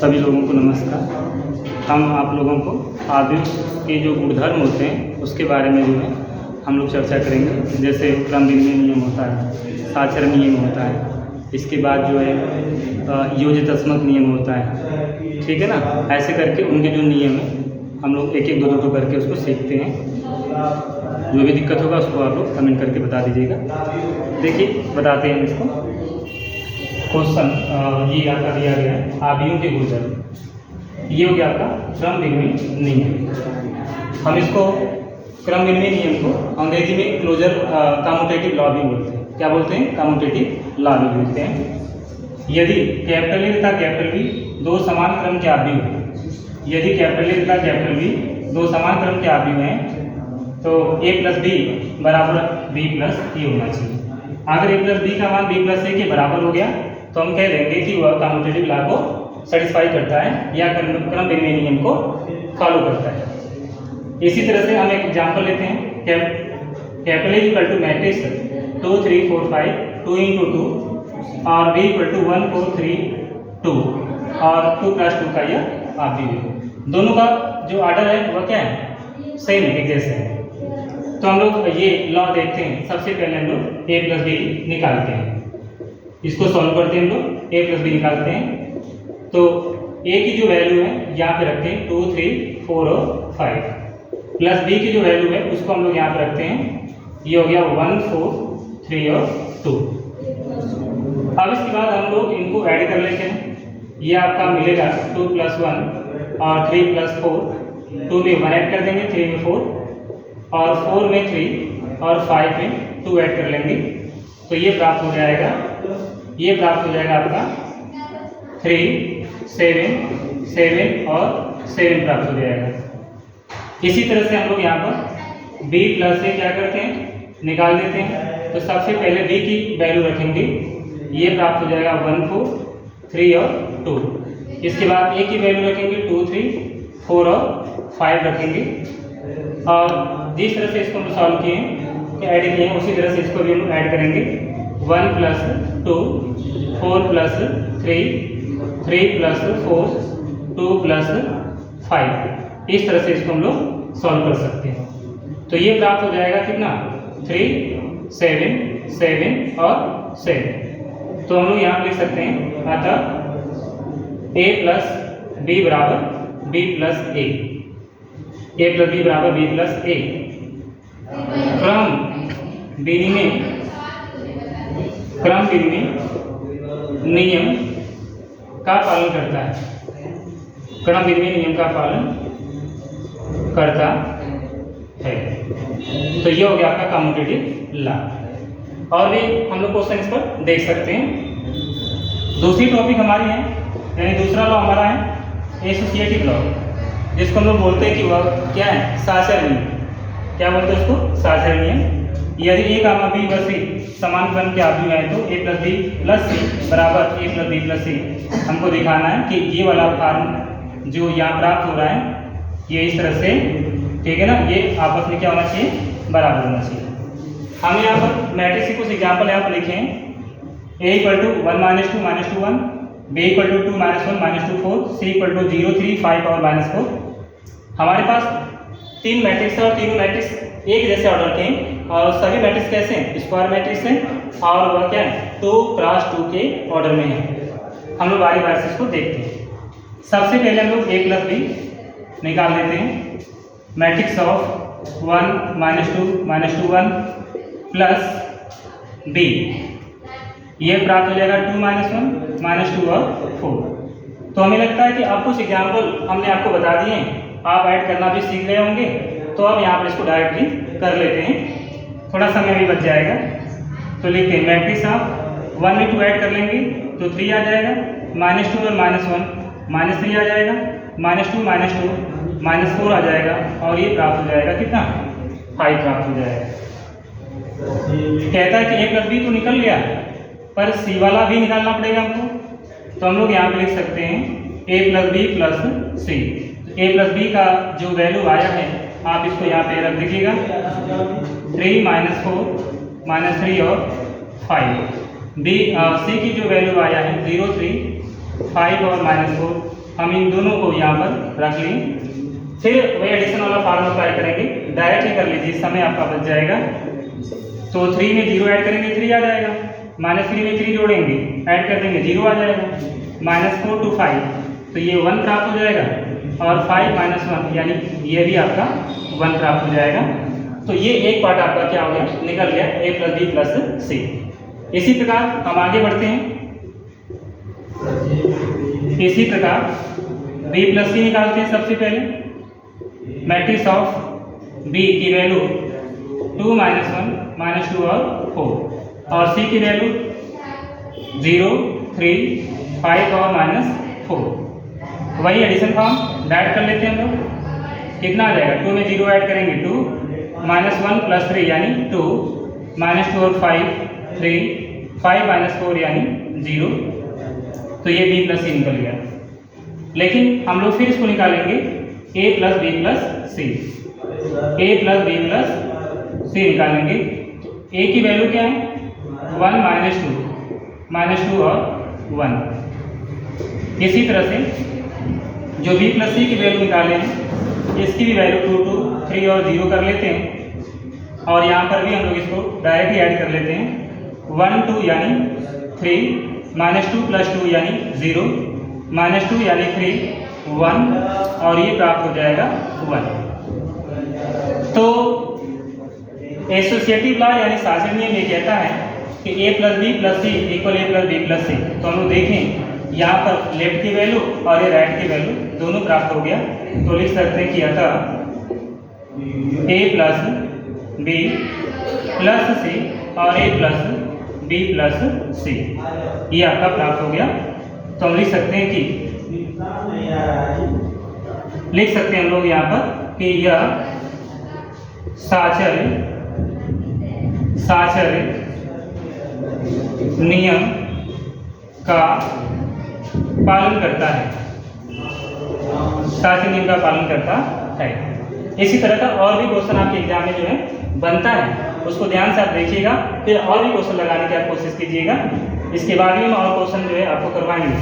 सभी लोगों को नमस्कार। हम आप लोगों को आव्यूह के जो गुणधर्म होते हैं उसके बारे में जो है हम लोग चर्चा करेंगे। जैसे क्रम विनिमय नियम होता है, साचर नियम होता है, इसके बाद जो है योजितात्मक नियम होता है, ठीक है ना। ऐसे करके उनके जो नियम है हम लोग एक एक दो करके उसको सीखते हैं। जो भी दिक्कत होगा उसको आप लोग कमेंट करके बता दीजिएगा। देखिए बताते हैं इसको। क्वेश्चन ये आपका दिया गया है आव्यूह के गुणधर्म। ये हो गया आपका क्रम विनिमय नियम। हम इसको क्रम विनिमय नियम को अंग्रेजी में क्लोजर कम्यूटेटिव लॉ भी बोलते हैं। क्या बोलते हैं? कम्यूटेटिव लॉ भी बोलते हैं। यदि कैपिटल ए तथा कैपिटल बी दो समान क्रम के आव्यूह हैं, यदि कैपिटल ए तथा कैपिटल बी दो समान क्रम के आव्यूह हैं तो a प्लस बी बराबर b प्लस ए होना चाहिए। अगर a प्लस बी का मान b प्लस ए के बराबर हो गया तो हम कह देंगे कि वह कम्यूटेटिव लॉ को सेटिस्फाई करता है या क्रम विनिमय नियम को फॉलो करता है। इसी तरह से हम एक एग्जाम्पल लेते हैं। Capital A equal to matrix 2 3 4 5 2 into 2 और b इक्वल टू 1 4 3 2 और 2 + 2 का यह आव्यूह है। दोनों का जो ऑर्डर है वह क्या है? सेम है, एक जैसे है। तो हम लोग ये लॉ देखते हैं। सबसे पहले हम लोग a प्लस बी निकालते हैं। इसको सॉल्व करते हैं हम लोग। a प्लस बी निकालते हैं तो a की जो वैल्यू है यहाँ पे रखते हैं 2 3 4 और 5 प्लस b की जो वैल्यू है उसको हम लोग यहाँ पे रखते हैं। ये हो गया 1 4 3 और 2। अब इसके बाद हम लोग इनको ऐड कर लेते हैं। ये आपका मिलेगा 2 + 1 और 3 + 4। 2 में 1 ऐड कर देंगे, 3 में 4 और 4 में 3 और 5 में 2 ऐड कर लेंगे तो ये प्राप्त हो जाएगा। ये प्राप्त हो जाएगा आपका 3 7 7 और 7 प्राप्त हो जाएगा। इसी तरह से हम लोग यहाँ पर b प्लस ए क्या करते हैं? निकाल देते हैं। तो सबसे पहले b की वैल्यू रखेंगे। ये प्राप्त हो जाएगा 1 4 3 और 2। इसके बाद a की वैल्यू रखेंगे 2 3 4 और 5 रखेंगे। और जिस तरह से इसको हम सॉल्व किए कि ऐड किए हैं उसी तरह से इसको भी हम ऐड करेंगे। 1 + 2 4 + 3 3 + 4 2 + 5। इस तरह से इसको हम लोग सॉल्व कर सकते हैं। तो ये प्राप्त हो जाएगा कितना? 3 7 7 और 7। तो हम लोग यहाँ लिख सकते हैं अतः a प्लस b बराबर b plus a। a plus b बराबर b प्लस a क्रम विनिमय नियम का पालन करता है। क्रम विनिमय नियम का पालन करता है। तो ये हो गया आपका कम्यूटेटिव लॉ। और भी हम लोग क्वेश्चन इस पर देख सकते हैं। दूसरी टॉपिक हमारी है, यानी दूसरा लॉ हमारा है एसोसिएटिव लॉ, जिसको हम लोग बोलते हैं कि वह क्या है? साचर नियम। क्या बोलते हैं उसको? साचर नियम। यदि a, b व c समान क्रम के आव्यूह है तो a + b + c बराबर a + b + c। हमको दिखाना है कि ये वाला फॉर्म जो यहाँ प्राप्त हो रहा है ये इस तरह से, ठीक है ना, ये आपस में क्या होना चाहिए? बराबर होना चाहिए। हम यहाँ पर मैट्रिक्स के कुछ एग्जाम्पल यहाँ पर लिखे हैं। a = 1 - 2 - 2 1 b = 2 - 1 - 2 4 c = 0 3 5 और -4। हमारे पास 3 मैट्रिक्स है और तीनों मैट्रिक्स एक जैसे ऑर्डर के हैं और सभी मैट्रिक्स कैसे हैं? स्क्वायर मैट्रिक्स हैं और वह क्या है? 2 × 2 के ऑर्डर में है। हम लोग बारी बारी से इसको देखते हैं। सबसे पहले हम लोग a + b निकाल लेते हैं। मैट्रिक्स ऑफ 1 - 2 - 2 1 प्लस b, ये प्राप्त हो जाएगा 2 - 1 - 2 और 4। तो हमें लगता है कि अब कुछ एग्जाम्पल हमने आपको बता दिए हैं, आप ऐड करना भी सीख गए होंगे। तो अब यहाँ पर इसको डायरेक्टली कर लेते हैं, थोड़ा समय भी बच जाएगा। तो लिखते हैं मैट्रिक्स ऑफ 1 में 2 ऐड कर लेंगे तो 3 आ जाएगा, -2 और -1 -3 आ जाएगा, -2 -2 -4 आ जाएगा और ये प्राप्त हो जाएगा कितना? 5 प्राप्त हो जाएगा। कहता है कि a + b तो निकल गया पर c वाला भी निकालना पड़ेगा हमको। तो हम लोग यहाँ पे लिख सकते हैं a + b + c। a + b का जो वैल्यू आया है आप इसको यहाँ पे रख दीजिएगा। 3 - 4 -3 और 5 सी की जो वैल्यू आया है 0, 3, 5 और -4, हम इन दोनों को यहाँ पर रख लें। फिर वही एडिशन वाला फार्मूला अप्लाई करेंगे, डायरेक्ट ही कर लीजिए, इस समय आपका बच जाएगा। तो 3 में 0 ऐड करेंगे 3 आ जाएगा, -3 में 3 जोड़ेंगे ऐड कर देंगे 0 आ जाएगा, -4 to 5 तो ये 1 प्राप्त हो जाएगा, और 5 - 1 यानी ये भी आपका 1 प्राप्त हो जाएगा। तो ये एक पार्ट आपका क्या हो गया, निकल गया a + b + c। इसी प्रकार हम आगे बढ़ते हैं। इसी प्रकार b + c निकालते हैं। सबसे पहले मैट्रिक्स ऑफ b की वैल्यू 2 - 1 -2 और 4, और c की वैल्यू 0, 3, 5 और -4। वही एडिशन फॉर्म ऐड कर लेते हैं हम लोग। कितना आ जाएगा, 2 में 0 ऐड करेंगे 2, -1 + 3 यानी 2, -2 और 5 3, 5 - 4 यानी 0। तो ये b + c निकल गया। लेकिन हम लोग फिर इसको निकालेंगे a + b + c। a + b + c निकालेंगे। a की वैल्यू क्या है, 1 - 2 और 1। इसी तरह से जो b + c की वैल्यू निकाले हैं, इसकी भी वैल्यू 2, 2, 3 और 0 कर लेते हैं। और यहाँ पर भी हम लोग इसको डायरेक्ट ही ऐड कर लेते हैं। 1, 2 यानी 3, -2 + 2 यानी 0, -2 यानी 3, 1 और ये प्राप्त हो जाएगा 1। तो एसोसिएटिव लॉ यानी शासन नियम ये कहता है कि a + b + c = a + b + c। तो हम लोग देखें यहाँ पर लेफ्ट की वैल्यू और ये राइट की वैल्यू दोनों प्राप्त हो गया। तो लिख सकते हैं कि अतः a + b + c और a + b + c ये आपका प्राप्त हो गया। तो हम लिख सकते हैं हम लोग यहाँ पर कि यह साचर्य नियम का पालन करता है। साचर्य नियम का पालन करता है। इसी तरह का और भी क्वेश्चन आपके एग्जाम में जो है बनता है, उसको ध्यान से आप देखिएगा, फिर और भी क्वेश्चन लगाने की आप कोशिश कीजिएगा। इसके बाद में और क्वेश्चन जो है आपको करवाएंगे।